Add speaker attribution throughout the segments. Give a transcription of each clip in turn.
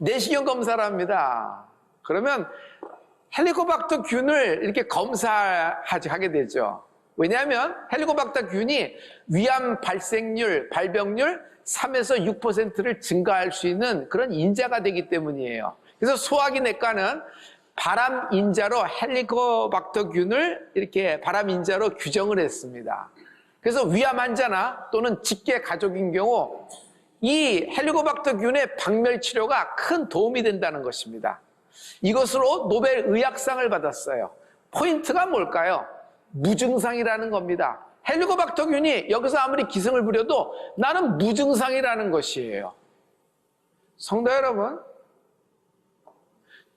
Speaker 1: 내시경 검사를 합니다. 그러면 헬리코박터균을 이렇게 검사하게 되죠. 왜냐하면 헬리코박터균이 위암 발생률, 발병률 3에서 6%를 증가할 수 있는 그런 인자가 되기 때문이에요. 그래서 소화기 내과는 발암인자로 헬리코박터균을 이렇게 발암인자로 규정을 했습니다. 그래서 위암 환자나 또는 직계 가족인 경우 이 헬리코박터균의 박멸 치료가 큰 도움이 된다는 것입니다. 이것으로 노벨 의학상을 받았어요. 포인트가 뭘까요? 무증상이라는 겁니다. 헬리코박터균이 여기서 아무리 기승을 부려도 나는 무증상이라는 것이에요. 성도 여러분,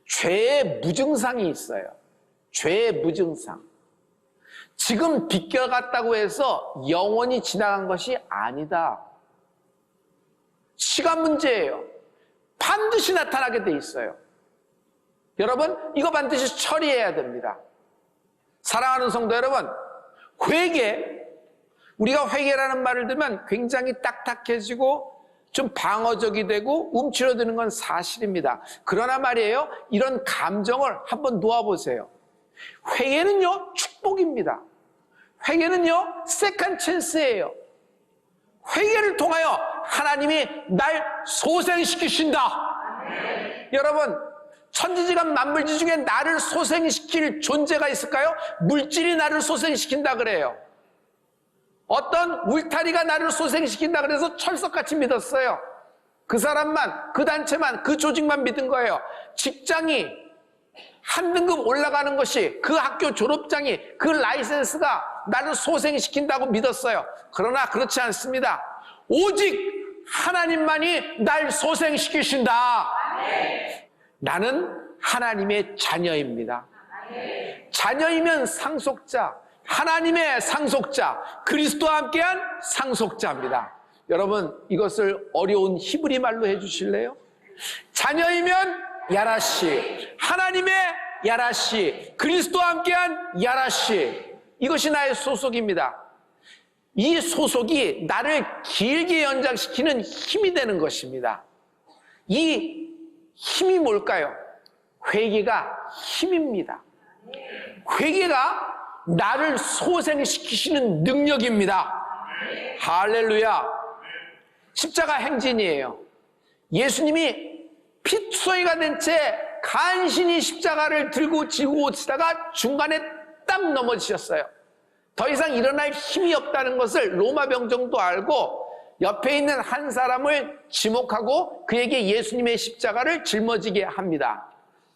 Speaker 1: 죄의 무증상이 있어요. 죄의 무증상. 지금 비껴갔다고 해서 영원히 지나간 것이 아니다. 시간 문제예요. 반드시 나타나게 돼 있어요. 여러분, 이거 반드시 처리해야 됩니다. 사랑하는 성도 여러분, 회개, 우리가 회개라는 말을 들으면 굉장히 딱딱해지고 좀 방어적이 되고 움츠러드는 건 사실입니다. 그러나 말이에요, 이런 감정을 한번 놓아보세요. 회개는요, 축복입니다. 회개는요, 세컨 찬스예요. 회개를 통하여 하나님이 날 소생시키신다. 여러분, 천지지간 만물지 중에 나를 소생시킬 존재가 있을까요? 물질이 나를 소생시킨다 그래요. 어떤 울타리가 나를 소생시킨다 그래서 철석같이 믿었어요. 그 사람만, 그 단체만, 그 조직만 믿은 거예요. 직장이 한 등급 올라가는 것이, 그 학교 졸업장이, 그 라이센스가 나를 소생시킨다고 믿었어요. 그러나 그렇지 않습니다. 오직 하나님만이 날 소생시키신다. 나는 하나님의 자녀입니다. 자녀이면 상속자, 하나님의 상속자, 그리스도와 함께한 상속자입니다. 여러분, 이것을 어려운 히브리 말로 해주실래요? 자녀이면 야라시, 하나님의 야라시, 그리스도와 함께한 야라시, 이것이 나의 소속입니다. 이 소속이 나를 길게 연장시키는 힘이 되는 것입니다. 이 힘이 뭘까요? 회개가 힘입니다. 회개가 나를 소생시키시는 능력입니다. 할렐루야. 십자가 행진이에요. 예수님이 피투성이가 된 채 간신히 십자가를 들고 지고 오시다가 중간에 딱 넘어지셨어요. 더 이상 일어날 힘이 없다는 것을 로마 병정도 알고 옆에 있는 한 사람을 지목하고 그에게 예수님의 십자가를 짊어지게 합니다.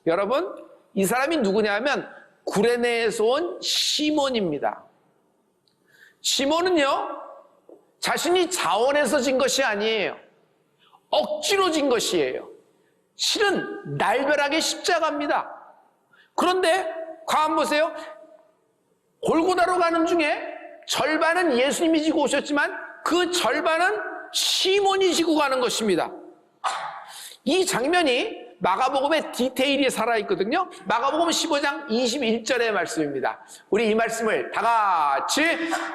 Speaker 1: 여러분, 이 사람이 누구냐면 구레네에서 온 시몬입니다. 시몬은요, 자신이 자원해서 진 것이 아니에요. 억지로 진 것이에요. 실은 날벼락의 십자가입니다. 그런데 과한 보세요. 골고다로 가는 중에 절반은 예수님이 지고 오셨지만 그 절반은 시몬이 지고 가는 것입니다. 이 장면이 마가복음의 디테일이 살아있거든요. 마가복음 15장 21절의 말씀입니다. 우리 이 말씀을 다 같이.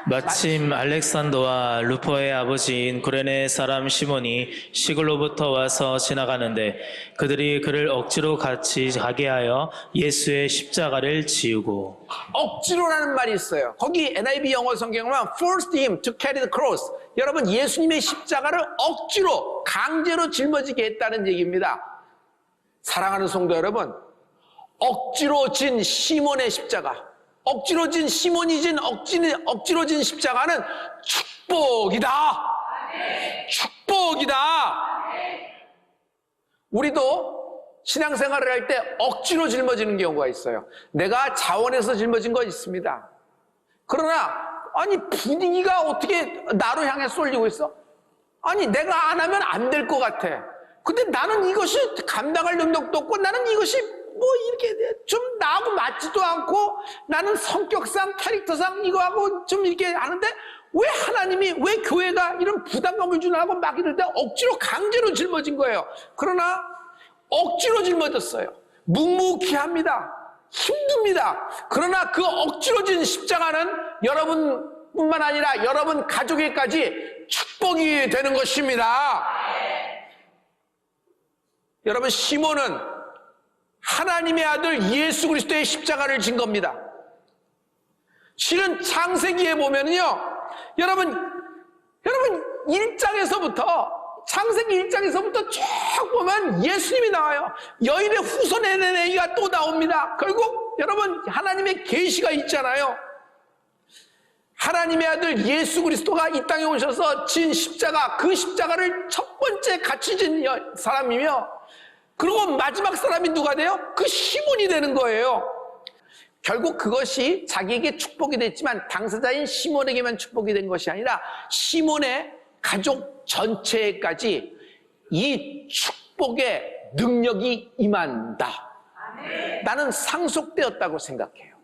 Speaker 2: 마침 알렉산더와 루포의 아버지인 구레네 사람 시몬이 시골로부터 와서 지나가는데 그들이 그를 억지로 같이 가게 하여 예수의 십자가를 지우고.
Speaker 1: 억지로라는 말이 있어요. 거기 NIV 영어 성경을 보면 forced him to carry the cross. 여러분, 예수님의 십자가를 억지로 강제로 짊어지게 했다는 얘기입니다. 사랑하는 성도 여러분, 억지로 진 시몬의 십자가, 억지로 진 시몬이 진 억지로 진 십자가는 축복이다. 축복이다. 우리도 신앙생활을 할 때 억지로 짊어지는 경우가 있어요. 내가 자원해서 짊어진 거 있습니다. 그러나 아니 분위기가 어떻게 나로 향해 쏠리고 있어? 아니 내가 안 하면 안 될 것 같아. 근데 나는 이것이 감당할 능력도 없고 나는 이것이 뭐 이렇게 좀 나하고 맞지도 않고 나는 성격상 캐릭터상 이거하고 좀 이렇게 하는데 왜 하나님이, 왜 교회가 이런 부담감을 주나고 막 이럴 때 억지로 강제로 짊어진 거예요. 그러나 억지로 짊어졌어요. 묵묵히합니다. 힘듭니다. 그러나 그 억지로 진 십자가는 여러분뿐만 아니라 여러분 가족에까지 축복이 되는 것입니다. 여러분, 시몬은 하나님의 아들 예수 그리스도의 십자가를 진 겁니다. 실은 창세기에 보면은요, 여러분 창세기 1장에서부터 쭉 보면 예수님이 나와요. 여인의 후손에 대한 얘기가 또 나옵니다. 결국 여러분, 하나님의 계시가 있잖아요. 하나님의 아들 예수 그리스도가 이 땅에 오셔서 진 십자가, 그 십자가를 첫 번째 같이 진 사람이며, 그리고 마지막 사람이 누가 돼요? 그 시몬이 되는 거예요. 결국 그것이 자기에게 축복이 됐지만 당사자인 시몬에게만 축복이 된 것이 아니라 시몬의 가족 전체까지 이 축복의 능력이 임한다. 나는 상속되었다고 생각해요.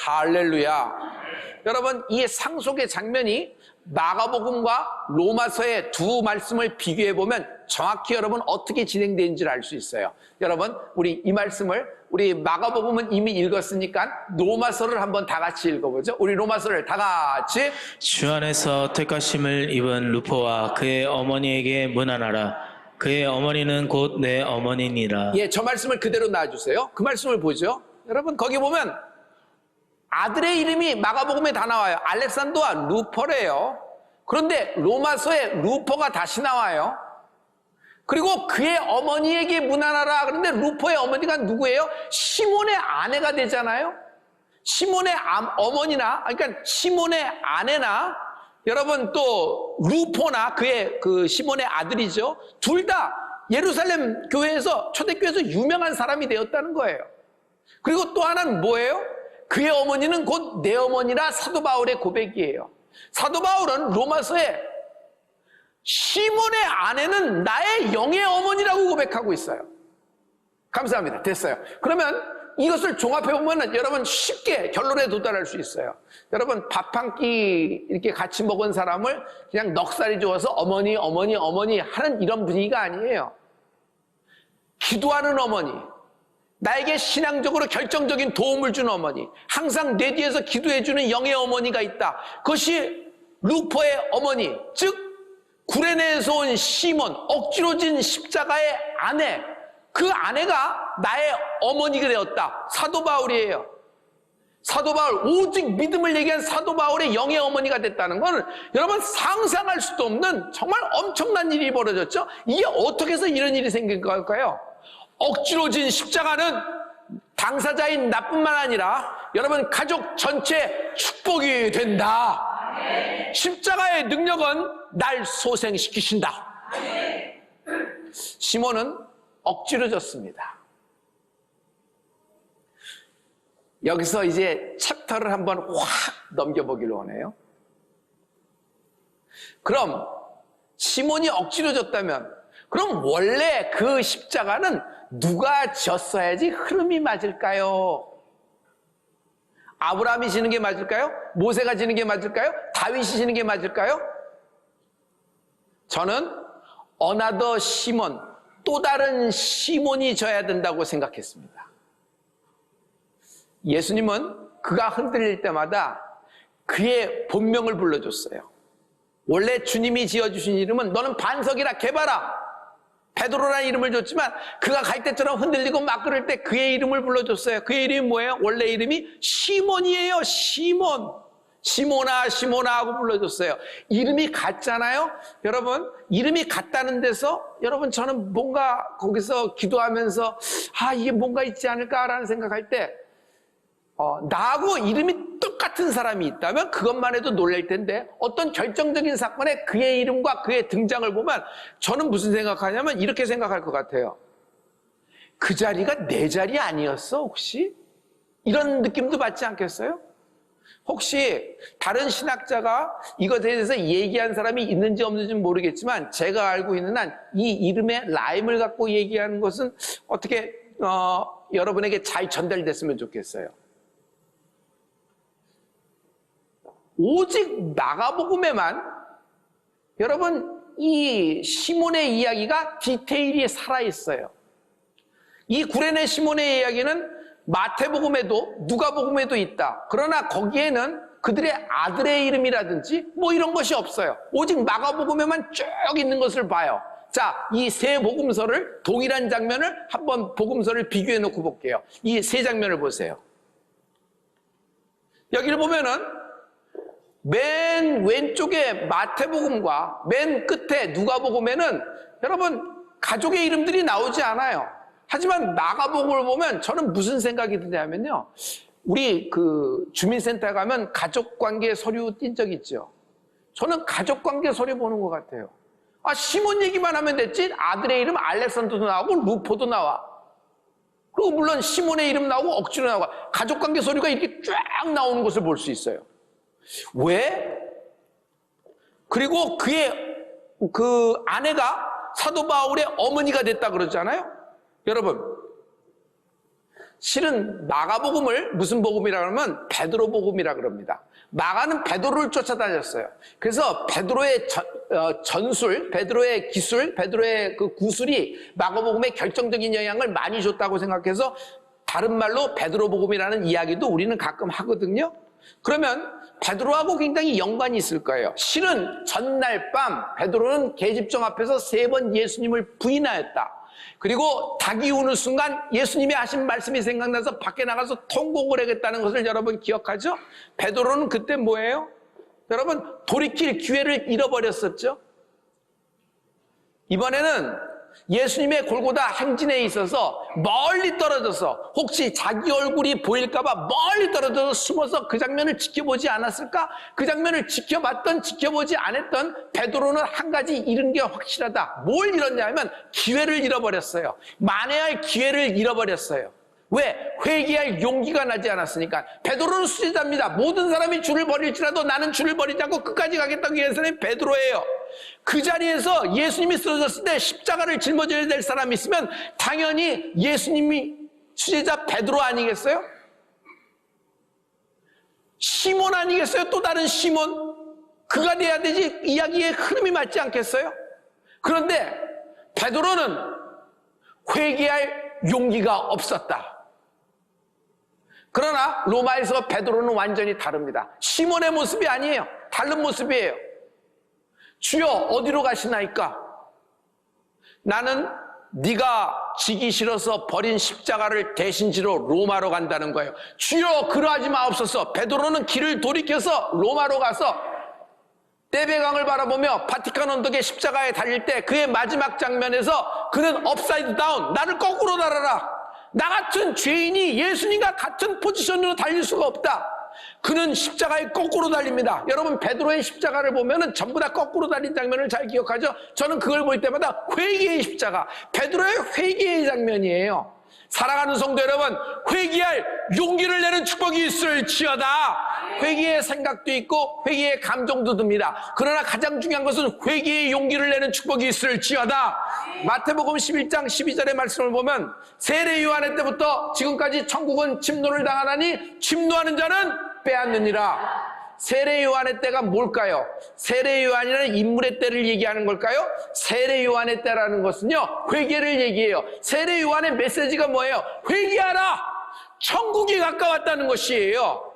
Speaker 1: 할렐루야. 여러분, 이 상속의 장면이 마가복음과 로마서의 두 말씀을 비교해 보면 정확히 여러분 어떻게 진행되는지를 알 수 있어요. 여러분, 우리 이 말씀을, 우리 마가복음은 이미 읽었으니까 로마서를 한번 다 같이 읽어보죠. 우리 로마서를 다 같이.
Speaker 2: 주 안에서 택하심을 입은 루포와 그의 어머니에게 문안하라. 그의 어머니는 곧 내 어머니니라.
Speaker 1: 예, 저 말씀을 그대로 놔주세요. 그 말씀을 보죠. 여러분, 거기 보면 아들의 이름이 마가복음에 다 나와요. 알렉산더와 루퍼래요. 그런데 로마서에 루퍼가 다시 나와요. 그리고 그의 어머니에게 문안하라. 그런데 루퍼의 어머니가 누구예요? 시몬의 아내가 되잖아요. 시몬의 어머니나, 그러니까 시몬의 아내나, 여러분 또 루포나 그의 그 시몬의 아들이죠. 둘 다 예루살렘 교회에서, 초대교회에서 유명한 사람이 되었다는 거예요. 그리고 또 하나는 뭐예요? 그의 어머니는 곧 내 어머니라. 사도 바울의 고백이에요. 사도 바울은 로마서에 시몬의 아내는 나의 영의 어머니라고 고백하고 있어요. 감사합니다. 됐어요. 그러면 이것을 종합해 보면 여러분 쉽게 결론에 도달할 수 있어요. 여러분, 밥 한 끼 이렇게 같이 먹은 사람을 그냥 넉살이 좋아서 어머니 하는 이런 분위기가 아니에요. 기도하는 어머니, 나에게 신앙적으로 결정적인 도움을 준 어머니, 항상 내 뒤에서 기도해주는 영의 어머니가 있다. 그것이 루포의 어머니, 즉 구레네에서 온 시몬, 억지로 진 십자가의 아내, 그 아내가 나의 어머니가 되었다. 사도 바울이에요. 사도 바울, 오직 믿음을 얘기한 사도 바울의 영의 어머니가 됐다는 건 여러분 상상할 수도 없는 정말 엄청난 일이 벌어졌죠. 이게 어떻게 해서 이런 일이 생긴 걸까요? 억지로 진 십자가는 당사자인 나뿐만 아니라 여러분 가족 전체 축복이 된다. 십자가의 능력은 날 소생시키신다. 시몬은 억지로 졌습니다. 여기서 이제 챕터를 한번 확 넘겨보기를 원해요. 그럼 시몬이 억지로 졌다면 그럼 원래 그 십자가는 누가 졌어야지 흐름이 맞을까요? 아브라함이 지는 게 맞을까요? 모세가 지는 게 맞을까요? 다윗이 지는 게 맞을까요? 저는 어나더 시몬, 또 다른 시몬이 져야 된다고 생각했습니다. 예수님은 그가 흔들릴 때마다 그의 본명을 불러줬어요. 원래 주님이 지어주신 이름은 너는 반석이라 개바라, 베드로라는 이름을 줬지만 그가 갈 때처럼 흔들리고 막 그럴 때 그의 이름을 불러줬어요. 그의 이름이 뭐예요? 원래 이름이 시몬이에요. 시몬. 시몬아 시몬아 하고 불러줬어요. 이름이 같잖아요. 여러분, 이름이 같다는 데서 여러분 저는 뭔가 거기서 기도하면서 이게 뭔가 있지 않을까라는 생각할 때 나하고 이름이 똑같은 사람이 있다면 그것만 해도 놀랄 텐데 어떤 결정적인 사건에 그의 이름과 그의 등장을 보면 저는 무슨 생각하냐면 이렇게 생각할 것 같아요. 그 자리가 내 자리 아니었어 혹시? 이런 느낌도 받지 않겠어요? 혹시 다른 신학자가 이것에 대해서 얘기한 사람이 있는지 없는지는 모르겠지만 제가 알고 있는 한 이 이름의 라임을 갖고 얘기하는 것은 어떻게 여러분에게 잘 전달됐으면 좋겠어요. 오직 마가복음에만 여러분 이 시몬의 이야기가 디테일이 살아있어요. 이 구레네 시몬의 이야기는 마태복음에도 누가복음에도 있다. 그러나 거기에는 그들의 아들의 이름이라든지 뭐 이런 것이 없어요. 오직 마가복음에만 쭉 있는 것을 봐요. 자, 이 세 복음서를 동일한 장면을 한번 복음서를 비교해 놓고 볼게요. 이 세 장면을 보세요. 여기를 보면은 맨 왼쪽에 마태복음과 맨 끝에 누가복음에는 여러분 가족의 이름들이 나오지 않아요. 하지만 마가복음을 보면 저는 무슨 생각이 드냐면요. 우리 그 주민센터에 가면 가족관계 서류 띈 적 있죠. 저는 가족관계 서류 보는 것 같아요. 아, 시몬 얘기만 하면 됐지? 아들의 이름 알렉산더도 나오고 루포도 나와. 그리고 물론 시몬의 이름 나오고 억지로 나오고 가족관계 서류가 이렇게 쫙 나오는 것을 볼 수 있어요. 왜? 그리고 그의 그 아내가 사도 바울의 어머니가 됐다 그러잖아요. 여러분, 실은 마가복음을 무슨 복음이라 그러면 베드로 복음이라 그럽니다. 마가는 베드로를 쫓아다녔어요. 그래서 베드로의 전술, 베드로의 기술, 베드로의 그 구술이 마가복음에 결정적인 영향을 많이 줬다고 생각해서 다른 말로 베드로 복음이라는 이야기도 우리는 가끔 하거든요. 그러면 베드로하고 굉장히 연관이 있을 거예요. 실은 전날 밤 베드로는 계집종 앞에서 3번 예수님을 부인하였다. 그리고 닭이 우는 순간 예수님이 하신 말씀이 생각나서 밖에 나가서 통곡을 하겠다는 것을 여러분 기억하죠? 베드로는 그때 뭐예요? 여러분 돌이킬 기회를 잃어버렸었죠? 이번에는 예수님의 골고다 행진에 있어서 멀리 떨어져서 혹시 자기 얼굴이 보일까봐 멀리 떨어져서 숨어서 그 장면을 지켜보지 않았을까? 그 장면을 지켜봤던 지켜보지 않았던 베드로는 한 가지 잃은 게 확실하다. 뭘 잃었냐면 기회를 잃어버렸어요. 만회할 기회를 잃어버렸어요. 왜? 회개할 용기가 나지 않았으니까. 베드로는 수제자입니다. 모든 사람이 줄을 버릴지라도 나는 줄을 버리지 않고 끝까지 가겠다고 얘기한 사람이 베드로예요. 그 자리에서 예수님이 쓰러졌을 때 십자가를 짊어져야 될 사람이 있으면 당연히 예수님이 수제자 베드로 아니겠어요? 시몬 아니겠어요? 또 다른 시몬? 그가 돼야 되지 이야기의 흐름이 맞지 않겠어요? 그런데 베드로는 회개할 용기가 없었다. 그러나 로마에서 베드로는 완전히 다릅니다. 시몬의 모습이 아니에요. 다른 모습이에요. 주여 어디로 가시나이까? 나는 네가 지기 싫어서 버린 십자가를 대신 지러 로마로 간다는 거예요. 주여 그러하지 마옵소서. 베드로는 길을 돌이켜서 로마로 가서 떼베강을 바라보며 바티칸 언덕의 십자가에 달릴 때 그의 마지막 장면에서 그는 업사이드 다운, 나를 거꾸로 달아라. 나 같은 죄인이 예수님과 같은 포지션으로 달릴 수가 없다. 그는 십자가에 거꾸로 달립니다. 여러분 베드로의 십자가를 보면은 전부 다 거꾸로 달린 장면을 잘 기억하죠? 저는 그걸 볼 때마다 회개의 십자가, 베드로의 회개의 장면이에요. 사랑하는 성도 여러분, 회개할 용기를 내는 축복이 있을지어다. 회개의 생각도 있고 회개의 감정도 듭니다. 그러나 가장 중요한 것은 회개의 용기를 내는 축복이 있을지어다. 마태복음 11장 12절의 말씀을 보면 세례 요한의 때부터 지금까지 천국은 침노를 당하나니 침노하는 자는 빼앗느니라. 세례 요한의 때가 뭘까요? 세례 요한이라는 인물의 때를 얘기하는 걸까요? 세례 요한의 때라는 것은요, 회개를 얘기해요. 세례 요한의 메시지가 뭐예요? 회개하라! 천국이 가까웠다는 것이에요.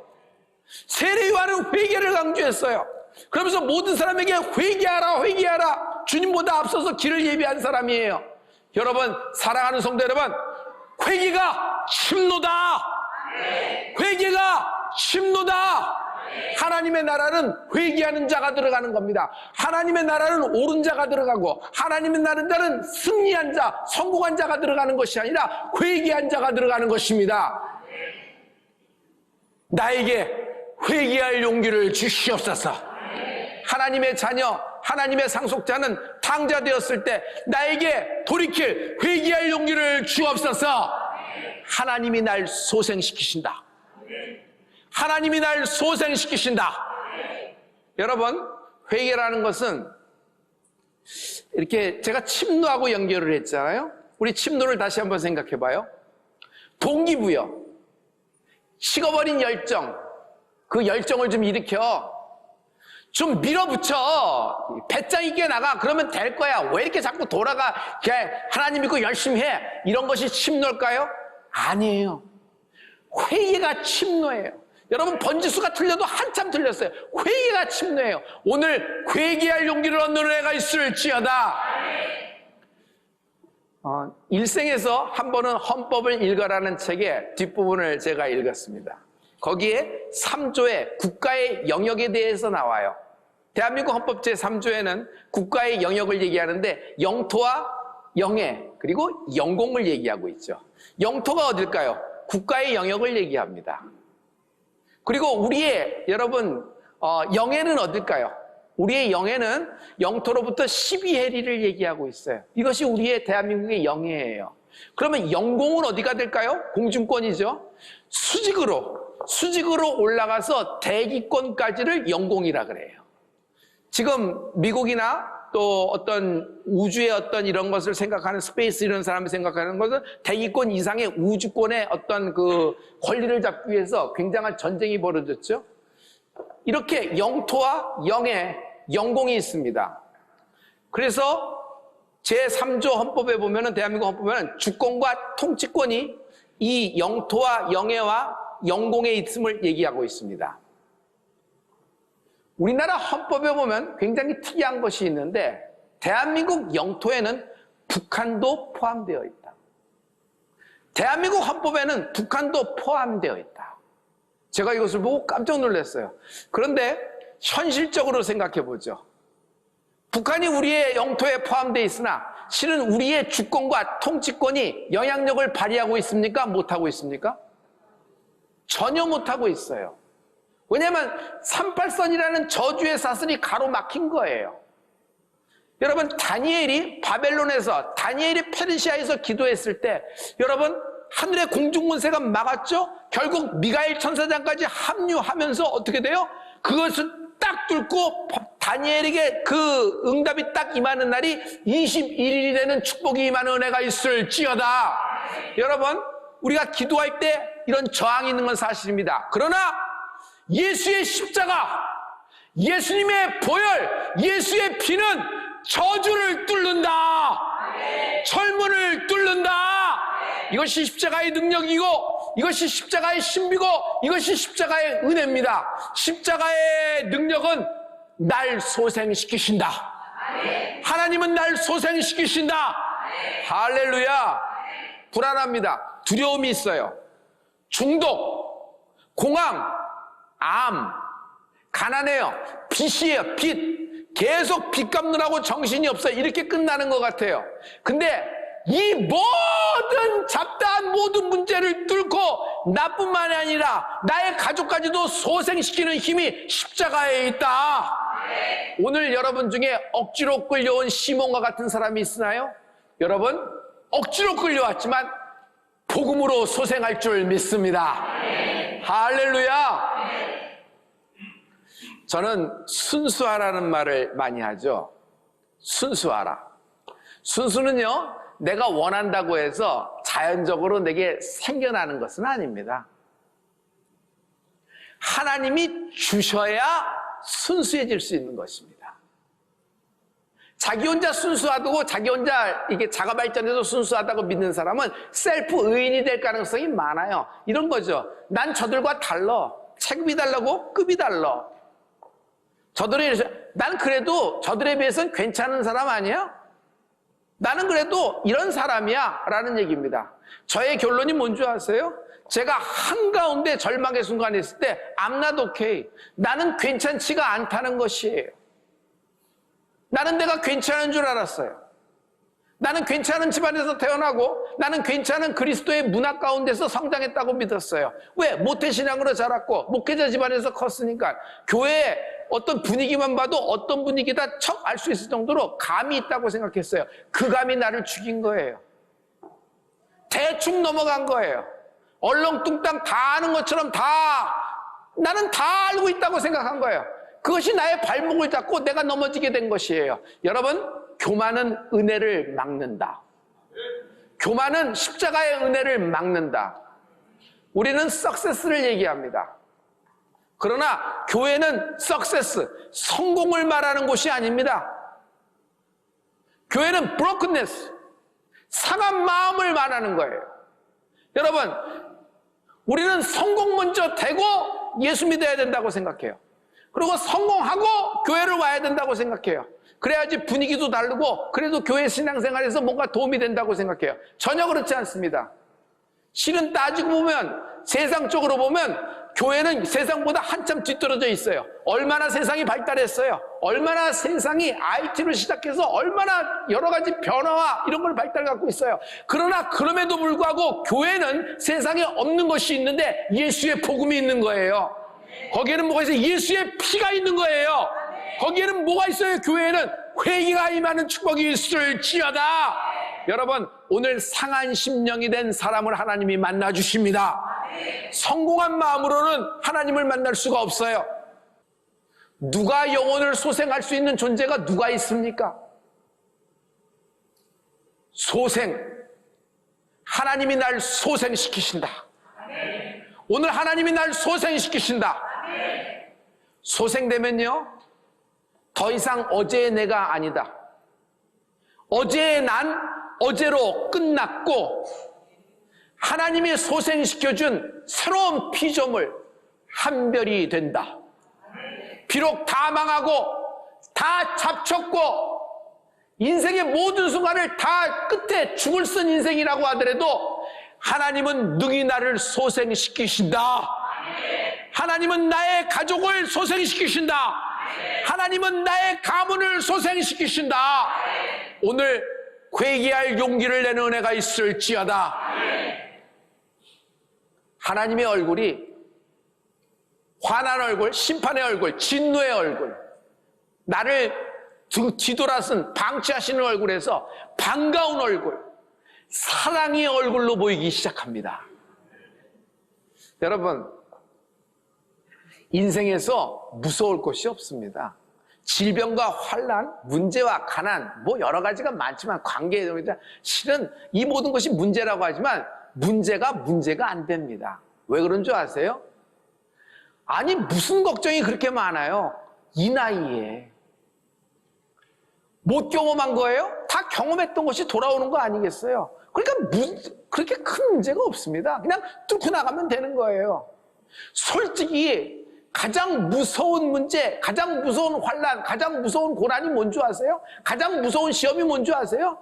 Speaker 1: 세례 요한은 회개를 강조했어요. 그러면서 모든 사람에게 회개하라, 회개하라! 주님보다 앞서서 길을 예비한 사람이에요. 여러분, 사랑하는 성도 여러분, 회개가 침노다! 회개가 침노다! 하나님의 나라는 회개하는 자가 들어가는 겁니다. 하나님의 나라는 옳은 자가 들어가고 하나님의 나라는 승리한 자, 성공한 자가 들어가는 것이 아니라 회개한 자가 들어가는 것입니다. 나에게 회개할 용기를 주시옵소서. 하나님의 자녀, 하나님의 상속자는 탕자되었을 때 나에게 돌이킬 회개할 용기를 주옵소서. 하나님이 날 소생시키신다. 하나님이 날 소생시키신다. 여러분, 회개라는 것은 이렇게 제가 침노하고 연결을 했잖아요. 우리 침노를 다시 한번 생각해 봐요. 동기부여, 식어버린 열정, 그 열정을 좀 일으켜 좀 밀어붙여. 배짱 있게 나가. 그러면 될 거야. 왜 이렇게 자꾸 돌아가? 그냥 하나님 믿고 열심히 해. 이런 것이 침노일까요? 아니에요. 회개가 침노예요. 여러분 번지수가 틀려도 한참 틀렸어요. 회개가 침노예요. 오늘 회개할 용기를 얻는 은혜가 있을지어다. 일생에서 한 번은 헌법을 읽어라는 책의 뒷부분을 제가 읽었습니다. 거기에 3조의 국가의 영역에 대해서 나와요. 대한민국 헌법 제3조에는 국가의 영역을 얘기하는데 영토와 영해 그리고 영공을 얘기하고 있죠. 영토가 어딜까요? 국가의 영역을 얘기합니다. 그리고 우리의 여러분 영해는 어딜까요? 우리의 영해는 영토로부터 12해리를 얘기하고 있어요. 이것이 우리의 대한민국의 영해예요. 그러면 영공은 어디가 될까요? 공중권이죠. 수직으로 올라가서 대기권까지를 영공이라 그래요. 지금 미국이나 또 어떤 우주의 어떤 이런 것을 생각하는 스페이스 이런 사람이 생각하는 것은 대기권 이상의 우주권의 어떤 그 권리를 잡기 위해서 굉장한 전쟁이 벌어졌죠. 이렇게 영토와 영해, 영공이 있습니다. 그래서 제3조 헌법에 보면은 대한민국 헌법에는 주권과 통치권이 이 영토와 영해와 영공에 있음을 얘기하고 있습니다. 우리나라 헌법에 보면 굉장히 특이한 것이 있는데 대한민국 영토에는 북한도 포함되어 있다. 대한민국 헌법에는 북한도 포함되어 있다. 제가 이것을 보고 깜짝 놀랐어요. 그런데 현실적으로 생각해 보죠. 북한이 우리의 영토에 포함되어 있으나 실은 우리의 주권과 통치권이 영향력을 발휘하고 있습니까? 못하고 있습니까? 전혀 못하고 있어요. 왜냐하면 38선이라는 저주의 사슬이 가로막힌 거예요. 여러분 다니엘이 바벨론에서 다니엘이 페르시아에서 기도했을 때 여러분 하늘의 공중권세가 막았죠? 결국 미가엘 천사장까지 합류하면서 어떻게 돼요? 그것을 딱 뚫고 다니엘에게 그 응답이 딱 임하는 날이 21일이 되는 축복이 임하는 은혜가 있을지어다. 여러분 우리가 기도할 때 이런 저항이 있는 건 사실입니다. 그러나 예수의 십자가, 예수님의 보혈, 예수의 피는 저주를 뚫는다. 철문을 뚫는다. 이것이 십자가의 능력이고 이것이 십자가의 신비고 이것이 십자가의 은혜입니다. 십자가의 능력은 날 소생시키신다. 하나님은 날 소생시키신다. 할렐루야. 불안합니다. 두려움이 있어요. 중독, 공황, 암, 가난해요. 빚이에요. 빚. 계속 빚 갚느라고 정신이 없어요. 이렇게 끝나는 것 같아요. 근데 이 모든 잡다한 모든 문제를 뚫고 나뿐만이 아니라 나의 가족까지도 소생시키는 힘이 십자가에 있다. 오늘 여러분 중에 억지로 끌려온 시몬과 같은 사람이 있으나요? 여러분 억지로 끌려왔지만 복음으로 소생할 줄 믿습니다. 할렐루야. 저는 순수하라는 말을 많이 하죠. 순수하라. 순수는요 내가 원한다고 해서 자연적으로 내게 생겨나는 것은 아닙니다. 하나님이 주셔야 순수해질 수 있는 것입니다. 자기 혼자 순수하다고 자기 혼자 이게 자가 발전해서 순수하다고 믿는 사람은 셀프 의인이 될 가능성이 많아요. 이런 거죠. 난 저들과 달라. 체급이 달라고 급이 달라. 난 그래도 저들에 비해서는 괜찮은 사람 아니야? 나는 그래도 이런 사람이야 라는 얘기입니다. 저의 결론이 뭔지 아세요? 제가 한가운데 절망의 순간에 있을 때 I'm not okay. 나는 괜찮지가 않다는 것이에요. 나는 내가 괜찮은 줄 알았어요. 나는 괜찮은 집안에서 태어나고 나는 괜찮은 그리스도의 문화 가운데서 성장했다고 믿었어요. 왜? 모태신앙으로 자랐고 목회자 집안에서 컸으니까. 교회에 어떤 분위기만 봐도 어떤 분위기다 척 알 수 있을 정도로 감이 있다고 생각했어요. 그 감이 나를 죽인 거예요. 대충 넘어간 거예요. 얼렁뚱땅 다 아는 것처럼 나는 다 알고 있다고 생각한 거예요. 그것이 나의 발목을 잡고 내가 넘어지게 된 것이에요. 여러분, 교만은 은혜를 막는다. 교만은 십자가의 은혜를 막는다. 우리는 석세스를 얘기합니다. 그러나 교회는 석세스, 성공을 말하는 곳이 아닙니다. 교회는 brokenness, 상한 마음을 말하는 거예요. 여러분, 우리는 성공 먼저 되고 예수 믿어야 된다고 생각해요. 그리고 성공하고 교회를 와야 된다고 생각해요. 그래야지 분위기도 다르고 그래도 교회 신앙생활에서 뭔가 도움이 된다고 생각해요. 전혀 그렇지 않습니다. 실은 따지고 보면, 세상적으로 보면 교회는 세상보다 한참 뒤떨어져 있어요. 얼마나 세상이 발달했어요. 얼마나 세상이 IT로 시작해서 얼마나 여러 가지 변화와 이런 걸 발달 갖고 있어요. 그러나 그럼에도 불구하고 교회는 세상에 없는 것이 있는데 예수의 복음이 있는 거예요. 거기에는 뭐가 있어요? 예수의 피가 있는 거예요. 거기에는 뭐가 있어요? 교회에는 회개가 임하는 축복이 있을지어다. 여러분, 오늘 상한 심령이 된 사람을 하나님이 만나주십니다. 성공한 마음으로는 하나님을 만날 수가 없어요. 누가 영혼을 소생할 수 있는 존재가 누가 있습니까? 소생. 하나님이 날 소생시키신다. 오늘 하나님이 날 소생시키신다. 소생되면요, 더 이상 어제의 내가 아니다. 어제의 난 어제로 끝났고 하나님이 소생시켜준 새로운 피조물 한별이 된다. 비록 다 망하고 다 잡쳤고 인생의 모든 순간을 다 끝에 죽을 쓴 인생이라고 하더라도 하나님은 능히 나를 소생시키신다. 하나님은 나의 가족을 소생시키신다. 하나님은 나의 가문을 소생시키신다. 오늘 회개할 용기를 내는 은혜가 있을지어다. 하나님의 얼굴이 화난 얼굴, 심판의 얼굴, 진노의 얼굴, 나를 뒤돌아선 방치하시는 얼굴에서 반가운 얼굴, 사랑의 얼굴로 보이기 시작합니다. 여러분, 인생에서 무서울 것이 없습니다. 질병과 환난, 문제와 가난, 뭐 여러 가지가 많지만 관계에 실은 이 모든 것이 문제라고 하지만 문제가 안 됩니다. 왜 그런 줄 아세요? 아니, 무슨 걱정이 그렇게 많아요? 이 나이에. 못 경험한 거예요? 다 경험했던 것이 돌아오는 거 아니겠어요? 그러니까 그렇게 큰 문제가 없습니다. 그냥 뚫고 나가면 되는 거예요. 솔직히 가장 무서운 문제, 가장 무서운 환난, 가장 무서운 고난이 뭔 줄 아세요? 가장 무서운 시험이 뭔 줄 아세요?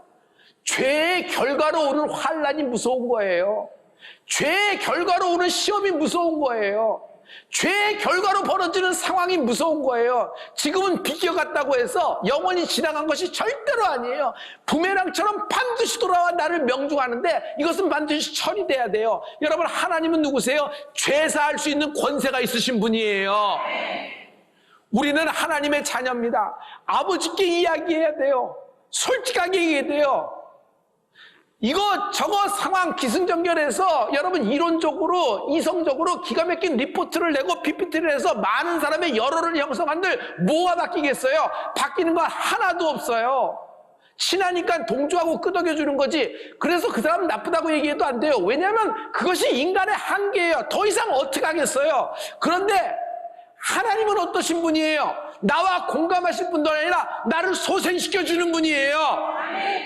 Speaker 1: 죄의 결과로 오는 환난이 무서운 거예요. 죄의 결과로 오는 시험이 무서운 거예요. 죄의 결과로 벌어지는 상황이 무서운 거예요. 지금은 비껴갔다고 해서 영원히 지나간 것이 절대로 아니에요. 부메랑처럼 반드시 돌아와 나를 명중하는데 이것은 반드시 처리돼야 돼요. 여러분, 하나님은 누구세요? 죄사할 수 있는 권세가 있으신 분이에요. 우리는 하나님의 자녀입니다. 아버지께 이야기해야 돼요. 솔직하게 얘기해야 돼요. 이거 저거 상황 기승전결해서 여러분 이론적으로 이성적으로 기가 막힌 리포트를 내고 PPT를 해서 많은 사람의 여론을 형성한들 뭐가 바뀌겠어요? 바뀌는 건 하나도 없어요. 친하니까 동조하고 끄덕여주는 거지. 그래서 그 사람 나쁘다고 얘기해도 안 돼요. 왜냐하면 그것이 인간의 한계예요. 더 이상 어떻게 하겠어요? 그런데 하나님은 어떠신 분이에요? 나와 공감하실 분도 아니라 나를 소생시켜주는 분이에요.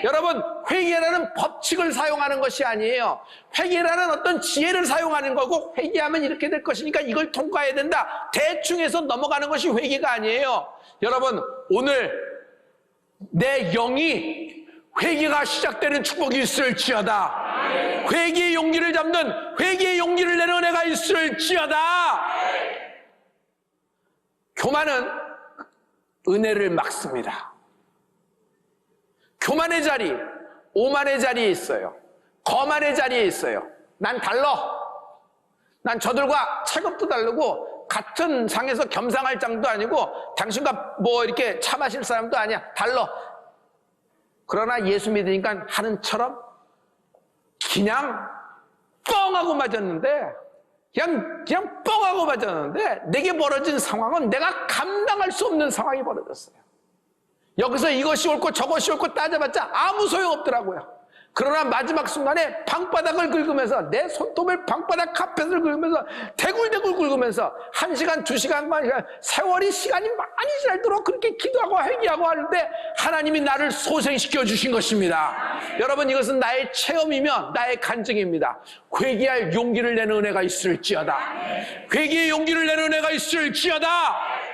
Speaker 1: 여러분, 회개라는 법칙을 사용하는 것이 아니에요. 회개라는 어떤 지혜를 사용하는 거고, 회개하면 이렇게 될 것이니까 이걸 통과해야 된다, 대충 해서 넘어가는 것이 회개가 아니에요. 여러분, 오늘 내 영이 회개가 시작되는 축복이 있을지어다. 회개의 용기를 잡는, 회개의 용기를 내는 은혜가 있을지어다. 교만은 은혜를 막습니다. 교만의 자리, 오만의 자리에 있어요. 거만의 자리에 있어요. 난 달라. 난 저들과 체급도 다르고 같은 상에서 겸상할 장도 아니고 당신과 뭐 이렇게 차 마실 사람도 아니야. 달라. 그러나 예수 믿으니까 하는처럼 그냥 뻥하고 맞았는데, 그냥 뻥하고 맞았는데 내게 벌어진 상황은 내가 감당할 수 없는 상황이 벌어졌어요. 여기서 이것이 옳고 저것이 옳고 따져봤자 아무 소용없더라고요. 그러나 마지막 순간에 방바닥을 긁으면서, 내 손톱을 방바닥 카펫을 긁으면서 대굴대굴 긁으면서 1시간, 2시간만 세월이 시간이 많이 지날도록 그렇게 기도하고 회개하고 하는데 하나님이 나를 소생시켜 주신 것입니다. 여러분, 이것은 나의 체험이며 나의 간증입니다. 회개할 용기를 내는 은혜가 있을지어다. 회개의 용기를 내는 은혜가 있을지어다.